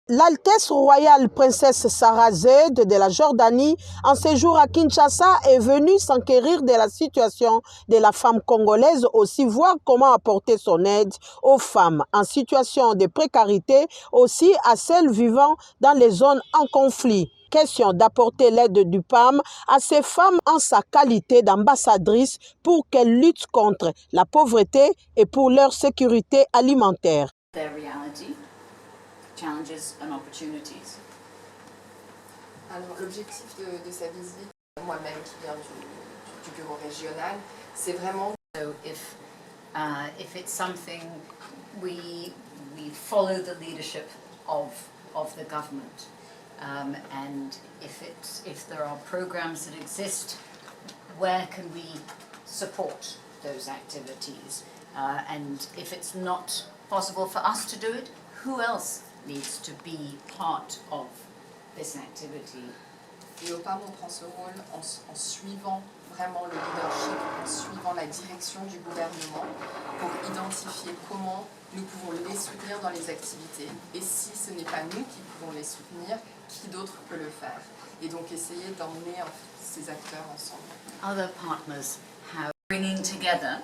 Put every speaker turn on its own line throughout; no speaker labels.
L'Altesse royale princesse Sarah Zeid de la Jordanie, en séjour à Kinshasa, est venue s'enquérir de la situation de la femme congolaise, aussi voir comment apporter son aide aux femmes en situation de précarité, aussi à celles vivant dans les zones en conflit. Question d'apporter l'aide du PAM à ces femmes en sa qualité d'ambassadrice pour qu'elles luttent contre la pauvreté et pour leur sécurité alimentaire.
Challenges and opportunities.
Alors l'objectif de sa visite, moi-même qui viens du bureau régional, c'est vraiment...
So if it's something we follow the leadership of the government, and if there are programs that exist, where can we support those activities? And if it's not possible for us to do it, who else needs to be part of this activity?
Et au PAM, on prend ce rôle en suivant vraiment le leadership, en suivant la direction du gouvernement pour identifier comment nous pouvons les soutenir dans les activités. Et si ce n'est pas nous qui pouvons les soutenir, qui d'autre peut le faire? Et donc essayer d'emmener ces acteurs ensemble.
Other partners have bringing together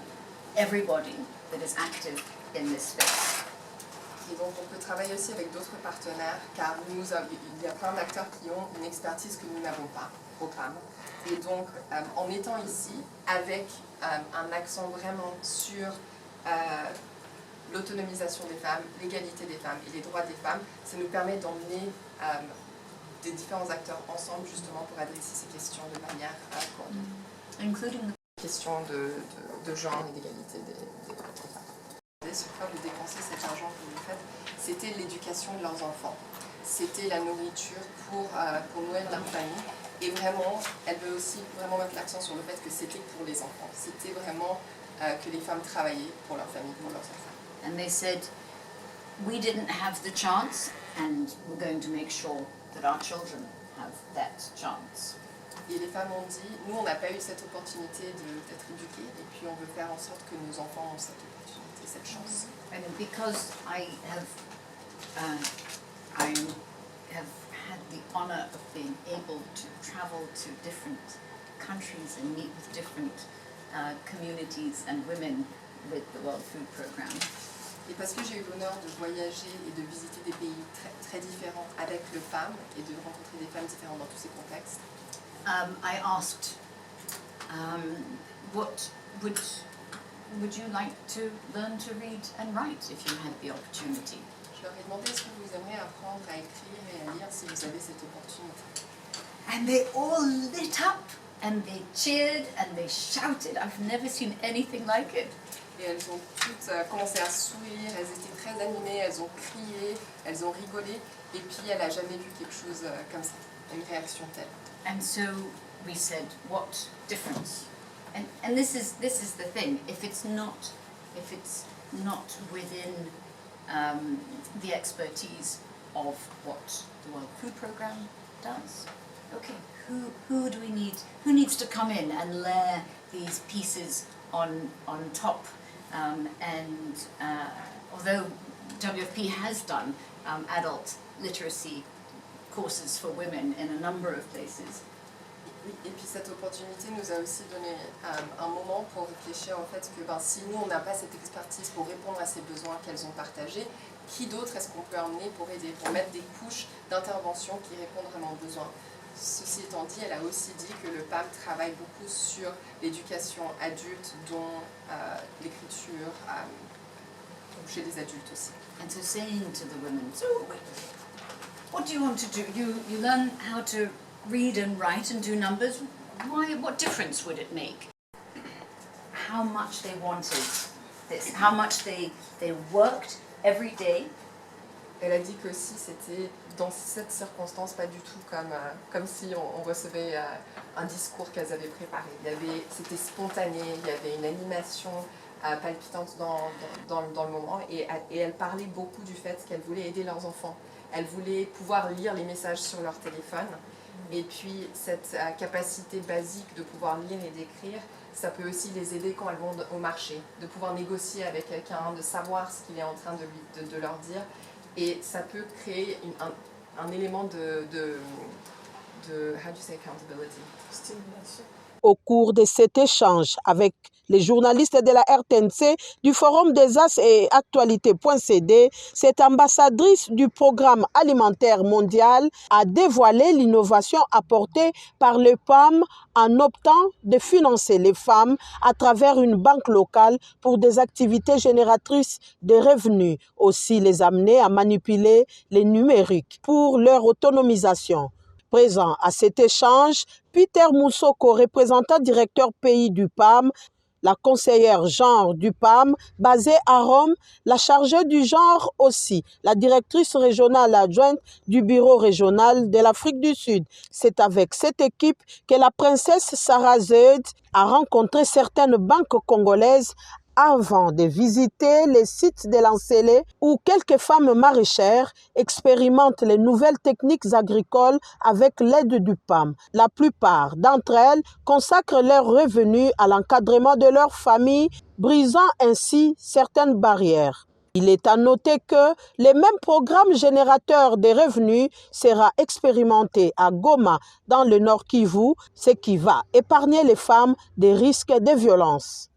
everybody that is active in this space.
Et donc on peut travailler aussi avec d'autres partenaires car il y a plein d'acteurs qui ont une expertise que nous n'avons pas au PAM. Et donc en étant ici avec un accent vraiment sur l'autonomisation des femmes, l'égalité des femmes et les droits des femmes, ça nous permet d'emmener des différents acteurs ensemble justement pour adresser ces questions de manière coordonnée.
Including the
question de genre et d'égalité des femmes. Sur quoi vous dépensez cet argent que vous faites, c'était l'éducation de leurs enfants, c'était la nourriture pour nourrir leur famille, et vraiment, elle veut aussi vraiment mettre l'accent sur le fait que c'était pour les enfants, c'était vraiment que les femmes travaillaient pour leur famille, pour leurs enfants.
And they said, we didn't have the chance, and we're going to make sure that our children have that chance.
Et les femmes ont dit, nous on n'a pas eu cette opportunité d'être éduquées, et puis on veut faire en sorte que nos enfants ont cette opportunité, cette chance.
And because I have had the honor of being able to travel to different countries and meet with different communities and women with the World Food Programme.
Et parce que j'ai eu l'honneur de voyager et de visiter des pays très différents avec le PAM et de rencontrer des femmes différentes dans tous ces contextes,
I asked, what would you like to learn to read and write if you had the opportunity?
Je leur ai demandé est-ce que vous aimeriez apprendre à écrire et à lire si vous avez cette opportunité.
And they all lit up and they cheered and they shouted. I've never seen anything like it.
Et elles ont toutes commencé à sourire, elles étaient très animées, elles ont crié, elles ont rigolé, et puis elle n'a jamais vu quelque chose comme ça, une réaction telle.
And so we said, what difference? And this is the thing. If it's not within the expertise of what the World Food Programme does, okay, who do we need? Who needs to come in and layer these pieces on top? Although WFP has done adult literacy courses for women in a number of places.
Et puis cette opportunité nous a aussi donné un moment pour réfléchir au fait que si nous on n'a pas cette expertise pour répondre à ces besoins qu'elles ont partagés, qui d'autre est-ce qu'on peut emmener pour aider, pour mettre des couches d'intervention qui répondent vraiment aux besoins. Ceci étant dit, elle a aussi dit que le PAM travaille beaucoup sur l'éducation adulte, dont l'écriture chez les adultes aussi.
And so saying to the women, so what do you want to do? You learn how to read and write and do numbers. Why? What difference would it make? How much they wanted this, how much they worked every day.
Elle a dit que si c'était dans cette circonstance, pas du tout comme si on recevait un discours qu'elles avaient préparé. C'était spontané, il y avait une animation palpitante dans le moment, et elle parlait beaucoup du fait qu'elle voulait aider leurs enfants. Elle voulait pouvoir lire les messages sur leur téléphone, et puis cette capacité basique de pouvoir lire et d'écrire, ça peut aussi les aider quand elles vont au marché, de pouvoir négocier avec quelqu'un, de savoir ce qu'il est en train de leur dire. Et ça peut créer un élément de how do you say accountability?
Stimulation.
Au cours de cet échange avec les journalistes de la RTNC du Forum des As et Actualités.cd, cette ambassadrice du Programme alimentaire mondial a dévoilé l'innovation apportée par le PAM en optant de financer les femmes à travers une banque locale pour des activités génératrices de revenus, aussi les amener à manipuler les numériques pour leur autonomisation. Présent à cet échange, Peter Moussoko, représentant directeur pays du PAM, la conseillère genre du PAM, basée à Rome, la chargée du genre aussi, la directrice régionale adjointe du bureau régional de l'Afrique du Sud. C'est avec cette équipe que la princesse Sarah Zeid a rencontré certaines banques congolaises avant de visiter les sites de l'Ancélé où quelques femmes maraîchères expérimentent les nouvelles techniques agricoles avec l'aide du PAM. La plupart d'entre elles consacrent leurs revenus à l'encadrement de leur famille, brisant ainsi certaines barrières. Il est à noter que le même programme générateur de revenus sera expérimenté à Goma, dans le Nord Kivu, ce qui va épargner les femmes des risques de violence.